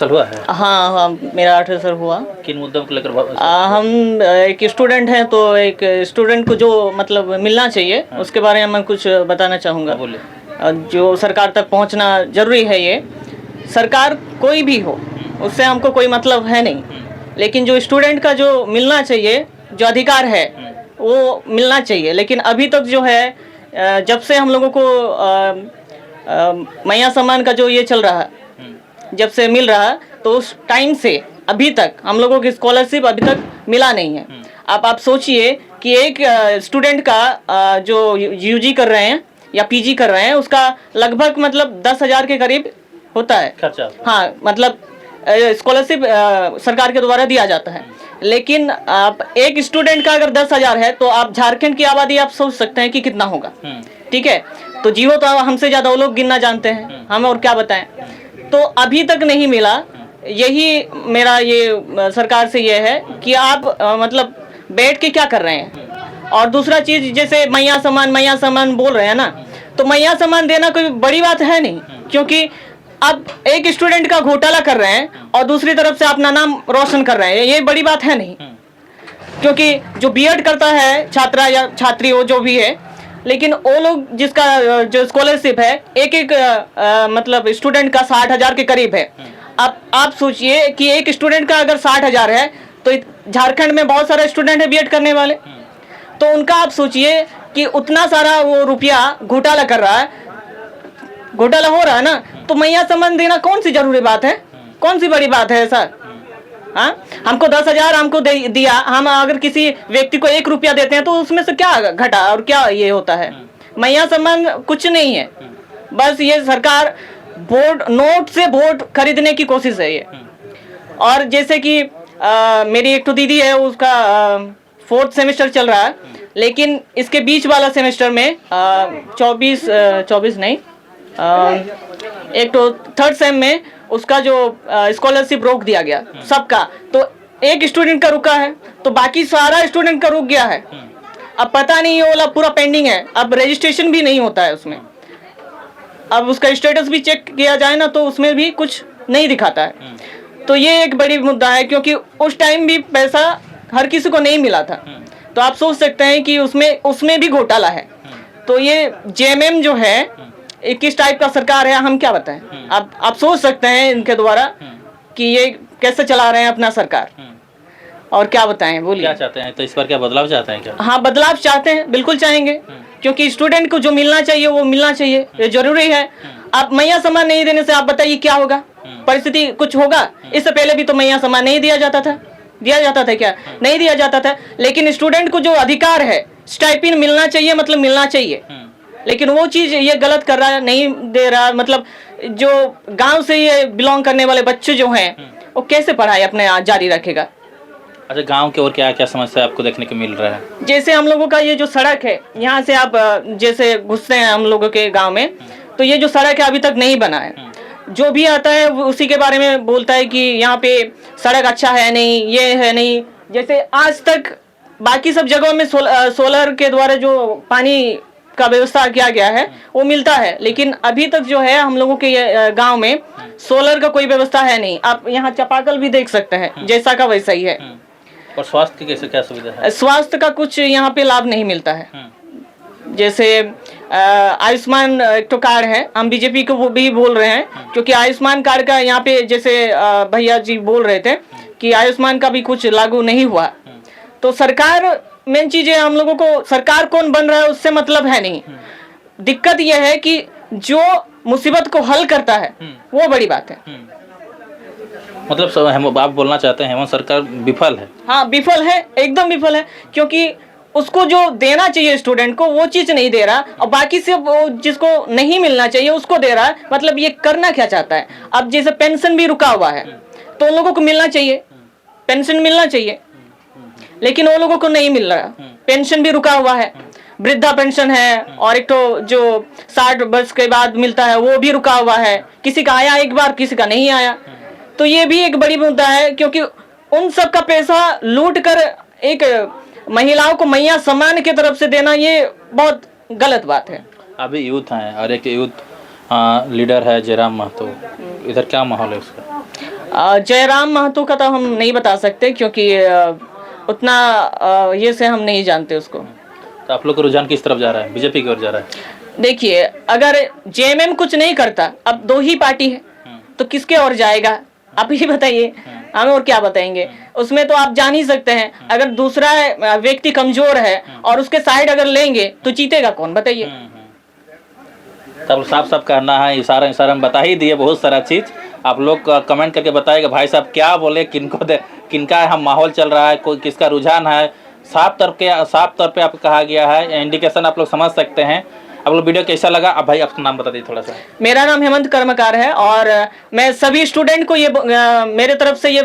साल हुआ है? हाँ हाँ, मेरा 18 साल हुआ। किन मुद्दों को लेकर हम एक स्टूडेंट हैं, तो एक स्टूडेंट को जो मतलब मिलना चाहिए उसके बारे में मैं कुछ बताना चाहूँगा। बोलिए। जो सरकार तक पहुँचना ज़रूरी है, ये सरकार कोई भी हो उससे हमको कोई मतलब है नहीं, लेकिन जो स्टूडेंट का जो मिलना चाहिए, जो अधिकार है वो मिलना चाहिए। लेकिन अभी तक जो है जब से हम लोगों को मैया सम्मान का जो ये चल रहा है, जब से मिल रहा है, तो उस टाइम से अभी तक हम लोगों की स्कॉलरशिप अभी तक मिला नहीं है। अब आप सोचिए कि एक स्टूडेंट का जो यूजी कर रहे हैं या पीजी कर रहे हैं, उसका लगभग मतलब 10,000 के करीब होता है खर्चा। हाँ, मतलब स्कॉलरशिप सरकार के द्वारा दिया जाता है। लेकिन आप एक स्टूडेंट का अगर 10,000 है, तो आप झारखंड की आबादी आप सोच सकते हैं कि कितना होगा। ठीक है, तो जीरो तो हमसे ज़्यादा वो लोग गिनना जानते हैं, हम और क्या बताएं। तो अभी तक नहीं मिला। यही मेरा ये सरकार से ये है कि आप मतलब बैठ के क्या कर रहे हैं। और दूसरा चीज़, जैसे मैया सम्मान बोल रहे हैं ना, तो मैया सम्मान देना कोई बड़ी बात है नहीं, क्योंकि आप एक स्टूडेंट का घोटाला कर रहे हैं और दूसरी तरफ से अपना नाम रोशन कर रहे हैं, ये बड़ी बात है नहीं। क्योंकि जो बीएड करता है छात्रा या छात्री, वो जो भी है, लेकिन वो लोग जिसका जो स्कॉलरशिप है एक मतलब स्टूडेंट का 60,000 के करीब है। अब आप सोचिए कि एक स्टूडेंट का अगर 60,000 है, तो झारखंड में बहुत सारे स्टूडेंट है बीएड करने वाले, तो उनका आप सोचिए कि उतना सारा वो रुपया घोटाला कर रहा है, घोटाला हो रहा है ना। तो मैया सम्मान देना कौन सी जरूरी बात है, कौन सी बड़ी बात है सर? हाँ, हमको 10,000 हमको दिया, हम अगर किसी व्यक्ति को 1 रुपया देते हैं तो उसमें से क्या घटा और क्या ये होता है? मैया सम्मान कुछ नहीं है, बस ये सरकार वोट, नोट से वोट खरीदने की कोशिश है ये। और जैसे कि मेरी एक तो दीदी है, उसका 4th सेमेस्टर चल रहा है, लेकिन इसके बीच वाला सेमेस्टर में 24 नहीं, एक तो 3rd सेम में उसका जो स्कॉलरशिप रोक दिया गया सबका। तो एक स्टूडेंट का रुका है, तो बाकी सारा स्टूडेंट का रुक गया है। अब पता नहीं ये वाला पूरा पेंडिंग है, अब रजिस्ट्रेशन भी नहीं होता है उसमें। अब उसका स्टेटस भी चेक किया जाए ना, तो उसमें भी कुछ नहीं दिखाता है। तो ये एक बड़ी मुद्दा है, क्योंकि उस टाइम भी पैसा हर किसी को नहीं मिला था। तो आप सोच सकते हैं कि उसमें भी घोटाला है। तो ये जेएमएम जो है, किस टाइप का सरकार है, हम क्या बताएं। आप सोच सकते हैं इनके द्वारा कि ये कैसे चला रहे हैं अपना सरकार, और क्या बताएं, बोलिए। क्या चाहते हैं, तो इस पर क्या बदलाव चाहते हैं क्या? हाँ, बदलाव चाहते हैं, बिल्कुल चाहेंगे, क्योंकि स्टूडेंट को जो मिलना चाहिए वो मिलना चाहिए, ये जरूरी है। आप मैया सम्मान नहीं देने से आप बताइए क्या होगा, परिस्थिति कुछ होगा? इससे पहले भी तो मैया सम्मान नहीं दिया जाता था, क्या नहीं दिया जाता था। लेकिन स्टूडेंट को जो अधिकार है, स्टाइपेंड मिलना चाहिए, मतलब मिलना चाहिए, लेकिन वो चीज ये गलत कर रहा है, नहीं दे रहा। मतलब जो गांव से ये बिलोंग करने वाले बच्चे जो हैं, वो कैसे पढ़ाई अपने जारी रखेगा? अच्छा, गांव के और क्या क्या समस्या आपको देखने को मिल रहा है? जैसे हम लोगों का ये जो सड़क है, यहाँ से आप जैसे घुसते हैं हम लोगों के गांव में, तो ये जो सड़क है अभी तक नहीं बना है। जो भी आता है वो उसी के बारे में बोलता है कि यहाँ पे सड़क अच्छा है नहीं, ये है नहीं। जैसे आज तक बाकी सब जगहों में सोलर के द्वारा जो पानी का व्यवस्था किया गया है वो मिलता है, लेकिन अभी तक जो है हम लोगों के गांव में सोलर का कोई व्यवस्था है नहीं। आप यहाँ चापाकल भी देख सकते हैं, जैसा का वैसा ही है। और स्वास्थ्य की कैसे क्या सुविधा है? स्वास्थ्य का कुछ यहाँ पे लाभ नहीं मिलता है। जैसे आयुष्मान एक तो कार्ड है, हम बीजेपी को वो भी बोल रहे हैं, क्योंकि आयुष्मान कार्ड का यहाँ पे जैसे भैया जी बोल रहे थे कि आयुष्मान का भी कुछ लागू नहीं हुआ। तो सरकार, मेन चीज है, हम लोगों को सरकार कौन बन रहा है उससे मतलब है नहीं। दिक्कत यह है कि जो मुसीबत को हल करता है वो बड़ी बात है। मतलब आप बोलना चाहते हैं हेमंत सरकार विफल है? हाँ, विफल है, एकदम विफल है, क्योंकि उसको जो देना चाहिए स्टूडेंट को वो चीज नहीं दे रहा, और बाकी से वो जिसको नहीं मिलना चाहिए उसको दे रहा है। मतलब ये करना क्या चाहता है? अब जैसे पेंशन भी रुका हुआ है, तो उन लोगों को मिलना चाहिए, पेंशन मिलना चाहिए, लेकिन वो लोगों को नहीं मिल रहा। पेंशन भी रुका हुआ है, वृद्धा पेंशन है, और एक तो जो 60 वर्ष के बाद मिलता है वो भी रुका हुआ है। किसी का आया एक बार, किसी का नहीं आया। तो ये भी एक बड़ी मुद्दा है, क्योंकि उन सब का पैसा लूट कर एक महिलाओं को मैया सम्मान की तरफ से देना, ये बहुत गलत बात है। अभी यूथ हैं और एक यूथ लीडर है जयराम महतो, इधर क्या माहौल है उसका? जयराम महतो का तो हम नहीं बता सकते, क्योंकि उतना ये से हम नहीं जानते उसको। तो आप लोग का रुझान किस तरफ जा रहा है, बीजेपी की ओर जा रहा है? देखिए, अगर जेएमएम कुछ नहीं करता, अब 2 ही पार्टी है, तो किसके ओर जाएगा आप ही बताइए, हम और क्या बताएंगे उसमें। तो आप जान ही सकते हैं, अगर दूसरा व्यक्ति कमजोर है और उसके साइड अगर लेंगे तो जीतेगा कौन, बताइए। तब साफ साफ कहना है, इशारा इशारा में बता ही दिए बहुत सारा चीज़। आप लोग कमेंट करके बताइएगा भाई साहब क्या बोले, किनका हम माहौल चल रहा है, कोई किसका रुझान है। साफ तौर पे आपको कहा गया है, इंडिकेशन आप लोग समझ सकते हैं। आप लोग वीडियो कैसा लगा? अब भाई आपका नाम बता दीजिए थोड़ा सा। मेरा नाम हेमंत कर्मकार है, और मैं सभी स्टूडेंट को ये मेरे तरफ से ये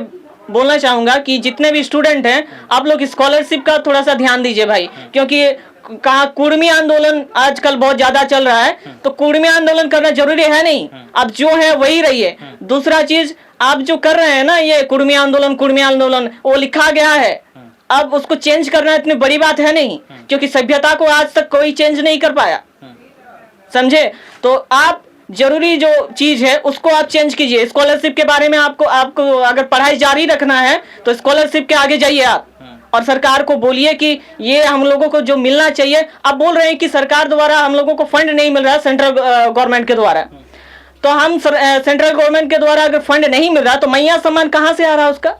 बोलना चाहूँगा कि जितने भी स्टूडेंट हैं, आप लोग स्कॉलरशिप का थोड़ा सा ध्यान दीजिए भाई, क्योंकि कहा कुर्मी आंदोलन आजकल बहुत ज्यादा चल रहा है, तो कुर्मी आंदोलन करना जरूरी है नहीं, अब जो है वही रहिए। दूसरा चीज, आप जो कर रहे हैं ना ये कुर्मी आंदोलन, वो लिखा गया है, अब उसको चेंज करना इतनी बड़ी बात है नहीं, क्योंकि सभ्यता को आज तक कोई चेंज नहीं कर पाया, समझे। तो आप जरूरी जो चीज है उसको आप चेंज कीजिए। स्कॉलरशिप के बारे में आपको अगर पढ़ाई जारी रखना है तो स्कॉलरशिप के आगे जाइए आप, और सरकार को बोलिए कि ये हम लोगों को जो मिलना चाहिए। आप बोल रहे हैं कि सरकार द्वारा हम लोगों को फंड नहीं मिल रहा, सेंट्रल गवर्नमेंट के द्वारा, तो हम सेंट्रल गवर्नमेंट के द्वारा अगर फंड नहीं मिल रहा तो मैया सम्मान कहाँ से आ रहा है उसका,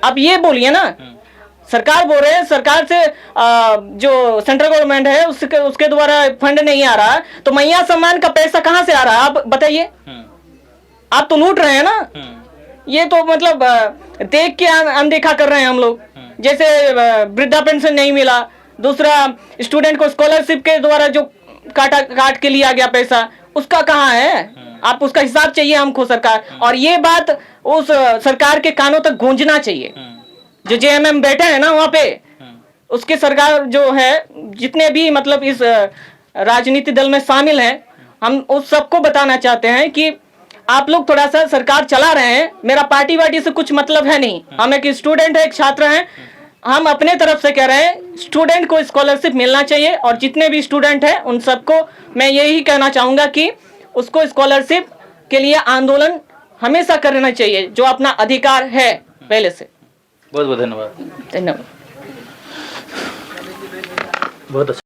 आप ये बोलिए ना। सरकार बोल रहे हैं, सरकार से जो सेंट्रल गवर्नमेंट है उसके द्वारा फंड नहीं आ रहा, तो मैया सम्मान का पैसा कहाँ से आ रहा है आप बताइए। आप तो लूट रहे हैं ना, ये तो मतलब देख के अनदेखा कर रहे हैं हम लोग। जैसे वृद्धा पेंशन नहीं मिला, दूसरा स्टूडेंट को स्कॉलरशिप के द्वारा जो काट के लिया गया पैसा, उसका कहाँ है? आप उसका हिसाब चाहिए हमको सरकार, और ये बात उस सरकार के कानों तक गूंजना चाहिए। जो जेएमएम बैठे हैं ना वहाँ पे, उसके सरकार जो है, जितने भी मतलब इस राजनीति दल में शामिल हैं, हम उस सबको बताना चाहते हैं कि आप लोग थोड़ा सा सरकार चला रहे हैं, मेरा पार्टी वार्टी से कुछ मतलब है नहीं, हम एक स्टूडेंट है, एक छात्र हैं, हम अपने तरफ से कह रहे हैं स्टूडेंट को स्कॉलरशिप मिलना चाहिए, और जितने भी स्टूडेंट हैं उन सबको मैं यही कहना चाहूँगा कि उसको स्कॉलरशिप के लिए आंदोलन हमेशा करना चाहिए, जो अपना अधिकार है पहले से। बहुत बहुत धन्यवाद। धन्यवाद। बहुत अच्छा।